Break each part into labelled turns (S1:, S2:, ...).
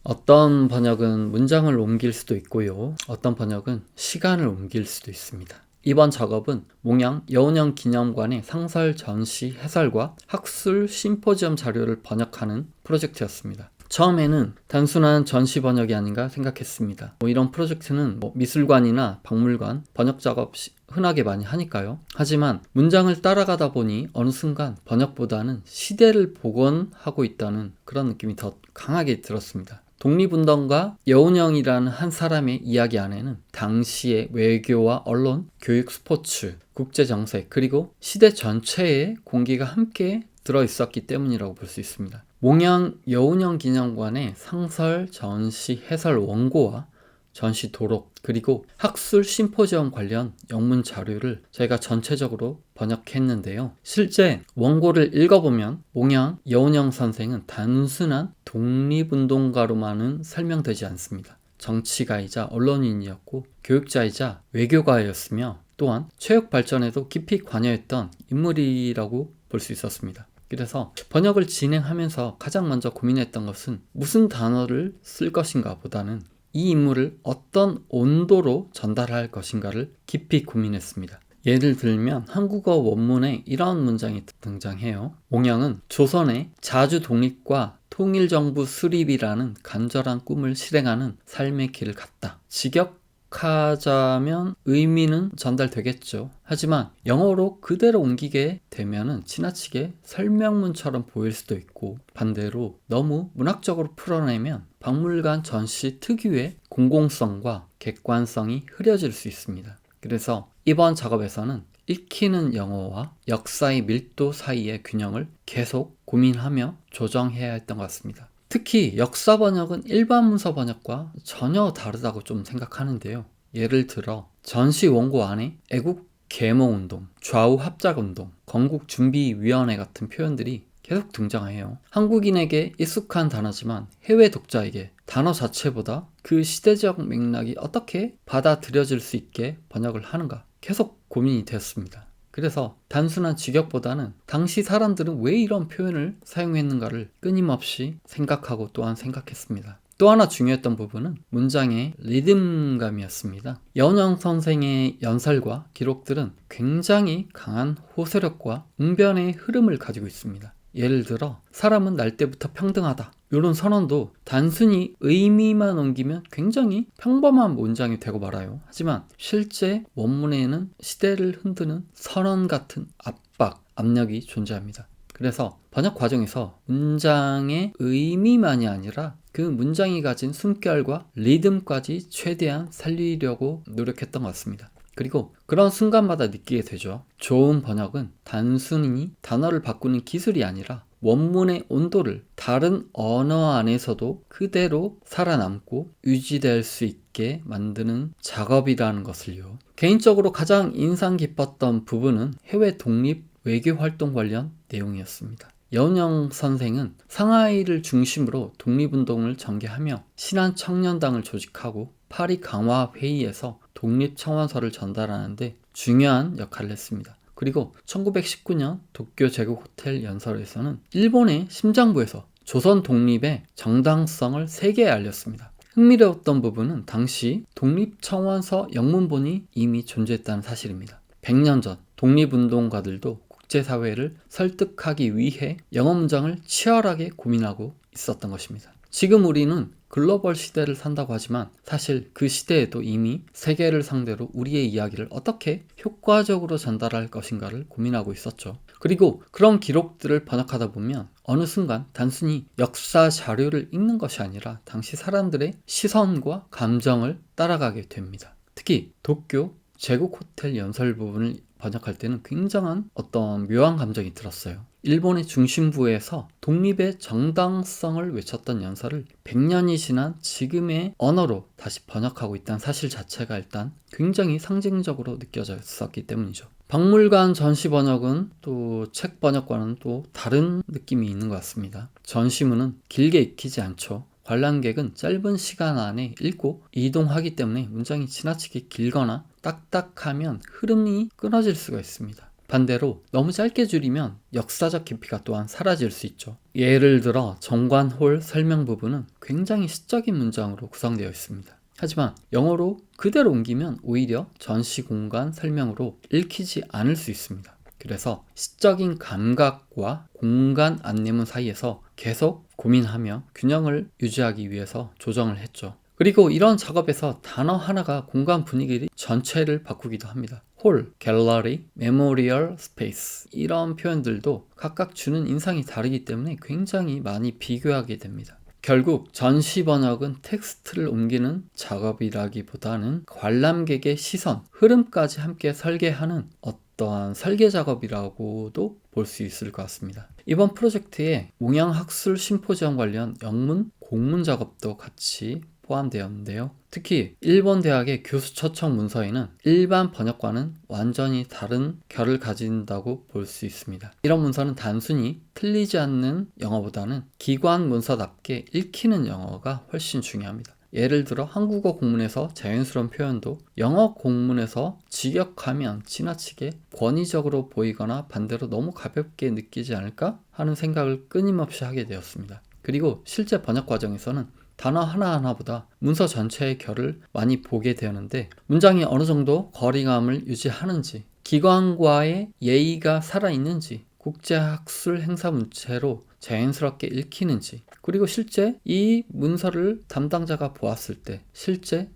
S1: 어떤 번역은 문장을 옮길 수도 있고요. 어떤 번역은 시간을 옮길 수도 있습니다. 이번 작업은 몽양 여운형 기념관의 상설 전시 해설과 학술 심포지엄 자료를 번역하는 프로젝트였습니다. 처음에는 단순한 전시 번역이 아닌가 생각했습니다. 이런 프로젝트는 미술관이나 박물관 번역 작업 흔하게 많이 하니까요. 하지만 문장을 따라가다 보니 어느 순간 번역보다는 시대를 복원하고 있다는 그런 느낌이 더 강하게 들었습니다. 독립운동가 여운형이라는 한 사람의 이야기 안에는 당시의 외교와 언론, 교육, 스포츠, 국제정세, 그리고 시대 전체의 공기가 함께 들어있었기 때문이라고 볼 수 있습니다. 몽양 여운형 기념관의 상설, 전시, 해설 원고와 전시 도록, 그리고 학술 심포지엄 관련 영문 자료를 저희가 전체적으로 번역했는데요. 실제 원고를 읽어보면 몽양 여운형 선생은 단순한 독립운동가로만은 설명되지 않습니다. 정치가이자 언론인이었고 교육자이자 외교가였으며 또한 체육 발전에도 깊이 관여했던 인물이라고 볼 수 있었습니다. 그래서 번역을 진행하면서 가장 먼저 고민했던 것은 무슨 단어를 쓸 것인가 보다는 이 인물을 어떤 온도로 전달할 것인가를 깊이 고민했습니다. 예를 들면 한국어 원문에 이런 문장이 등장해요. 몽양은 조선의 자주 독립과 통일정부 수립이라는 간절한 꿈을 실행하는 삶의 길을 갔다. 직역하자면 의미는 전달되겠죠. 하지만 영어로 그대로 옮기게 되면 지나치게 설명문처럼 보일 수도 있고, 반대로 너무 문학적으로 풀어내면 박물관 전시 특유의 공공성과 객관성이 흐려질 수 있습니다. 그래서 이번 작업에서는 읽히는 영어와 역사의 밀도 사이의 균형을 계속 고민하며 조정해야 했던 것 같습니다. 특히 역사 번역은 일반 문서 번역과 전혀 다르다고 좀 생각하는데요. 예를 들어 전시 원고 안에 애국 계몽운동, 좌우 합작운동, 건국준비위원회 같은 표현들이 계속 등장해요. 한국인에게 익숙한 단어지만 해외 독자에게 단어 자체보다 그 시대적 맥락이 어떻게 받아들여질 수 있게 번역을 하는가 계속 고민이 되었습니다. 그래서 단순한 직역보다는 당시 사람들은 왜 이런 표현을 사용했는가를 끊임없이 생각하고 또한 생각했습니다. 또 하나 중요했던 부분은 문장의 리듬감이었습니다. 여운형 선생의 연설과 기록들은 굉장히 강한 호소력과 웅변의 흐름을 가지고 있습니다. 예를 들어 사람은 날 때부터 평등하다, 이런 선언도 단순히 의미만 옮기면 굉장히 평범한 문장이 되고 말아요. 하지만 실제 원문에는 시대를 흔드는 선언 같은 압박, 압력이 존재합니다. 그래서 번역 과정에서 문장의 의미만이 아니라 그 문장이 가진 숨결과 리듬까지 최대한 살리려고 노력했던 것 같습니다. 그리고 그런 순간마다 느끼게 되죠. 좋은 번역은 단순히 단어를 바꾸는 기술이 아니라 원문의 온도를 다른 언어 안에서도 그대로 살아남고 유지될 수 있게 만드는 작업이라는 것을요. 개인적으로 가장 인상 깊었던 부분은 해외 독립 외교 활동 관련 내용이었습니다. 여운형 선생은 상하이를 중심으로 독립운동을 전개하며 신한청년당을 조직하고 파리 강화회의에서 독립청원서를 전달하는데 중요한 역할을 했습니다. 그리고 1919년 도쿄 제국 호텔 연설에서는 일본의 심장부에서 조선 독립의 정당성을 세계에 알렸습니다. 흥미로웠던 부분은 당시 독립청원서 영문본이 이미 존재했다는 사실입니다. 100년 전 독립운동가들도 국제사회를 설득하기 위해 영어 문장을 치열하게 고민하고 있었던 것입니다. 지금 우리는 글로벌 시대를 산다고 하지만 사실 그 시대에도 이미 세계를 상대로 우리의 이야기를 어떻게 효과적으로 전달할 것인가를 고민하고 있었죠. 그리고 그런 기록들을 번역하다 보면 어느 순간 단순히 역사 자료를 읽는 것이 아니라 당시 사람들의 시선과 감정을 따라가게 됩니다. 특히 도쿄 제국 호텔 연설 부분을 번역할 때는 굉장한 어떤 묘한 감정이 들었어요. 일본의 중심부에서 독립의 정당성을 외쳤던 연설을 100년이 지난 지금의 언어로 다시 번역하고 있다는 사실 자체가 일단 굉장히 상징적으로 느껴졌었기 때문이죠. 박물관 전시 번역은 또 책 번역과는 또 다른 느낌이 있는 것 같습니다. 전시문은 길게 익히지 않죠. 관람객은 짧은 시간 안에 읽고 이동하기 때문에 문장이 지나치게 길거나 딱딱하면 흐름이 끊어질 수가 있습니다. 반대로 너무 짧게 줄이면 역사적 깊이가 또한 사라질 수 있죠. 예를 들어 정관홀 설명 부분은 굉장히 시적인 문장으로 구성되어 있습니다. 하지만 영어로 그대로 옮기면 오히려 전시 공간 설명으로 읽히지 않을 수 있습니다. 그래서 시적인 감각과 공간 안내문 사이에서 계속 고민하며 균형을 유지하기 위해서 조정을 했죠. 그리고 이런 작업에서 단어 하나가 공간 분위기 전체를 바꾸기도 합니다. 홀, 갤러리, 메모리얼 스페이스 이런 표현들도 각각 주는 인상이 다르기 때문에 굉장히 많이 비교하게 됩니다. 결국 전시 번역은 텍스트를 옮기는 작업이라기보다는 관람객의 시선, 흐름까지 함께 설계하는 어떠한 설계 작업이라고도 볼 수 있을 것 같습니다. 이번 프로젝트에 몽양학술 심포지엄 관련 영문, 공문 작업도 같이 포함되었는데요. 특히 일본 대학의 교수 초청 문서에는 일반 번역과는 완전히 다른 결을 가진다고 볼 수 있습니다. 이런 문서는 단순히 틀리지 않는 영어보다는 기관 문서답게 읽히는 영어가 훨씬 중요합니다. 예를 들어 한국어 공문에서 자연스러운 표현도 영어 공문에서 직역하면 지나치게 권위적으로 보이거나 반대로 너무 가볍게 느끼지 않을까 하는 생각을 끊임없이 하게 되었습니다. 그리고 실제 번역 과정에서는 단어 하나하나보다 문서 전체의 결을 많이 보게 되는데 문장이 어느 정도 거리감을 유지하는지, 기관과의 예의가 살아있는지, 국제학술 행사 문체로 자연스럽게 읽히는지, 그리고 실제 이 문서를 담당자가 보았을 때 실제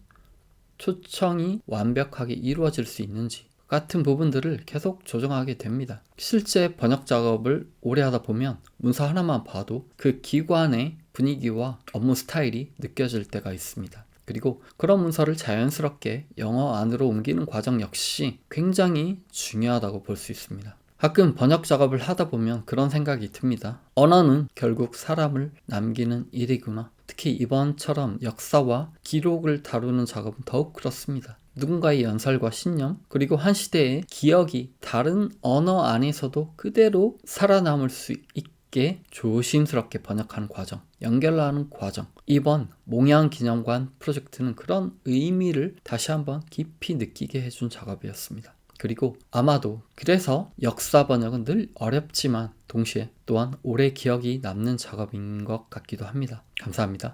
S1: 초청이 완벽하게 이루어질 수 있는지 같은 부분들을 계속 조정하게 됩니다. 실제 번역 작업을 오래 하다 보면 문서 하나만 봐도 그 기관의 분위기와 업무 스타일이 느껴질 때가 있습니다. 그리고 그런 문서를 자연스럽게 영어 안으로 옮기는 과정 역시 굉장히 중요하다고 볼 수 있습니다. 가끔 번역 작업을 하다 보면 그런 생각이 듭니다. 언어는 결국 사람을 남기는 일이구나. 특히 이번처럼 역사와 기록을 다루는 작업은 더욱 그렇습니다. 누군가의 연설과 신념, 그리고 한 시대의 기억이 다른 언어 안에서도 그대로 살아남을 수 있게 조심스럽게 번역하는 과정, 연결하는 과정. 이번 몽양기념관 프로젝트는 그런 의미를 다시 한번 깊이 느끼게 해준 작업이었습니다. 그리고 아마도 그래서 역사 번역은 늘 어렵지만 동시에 또한 오래 기억이 남는 작업인 것 같기도 합니다. 감사합니다.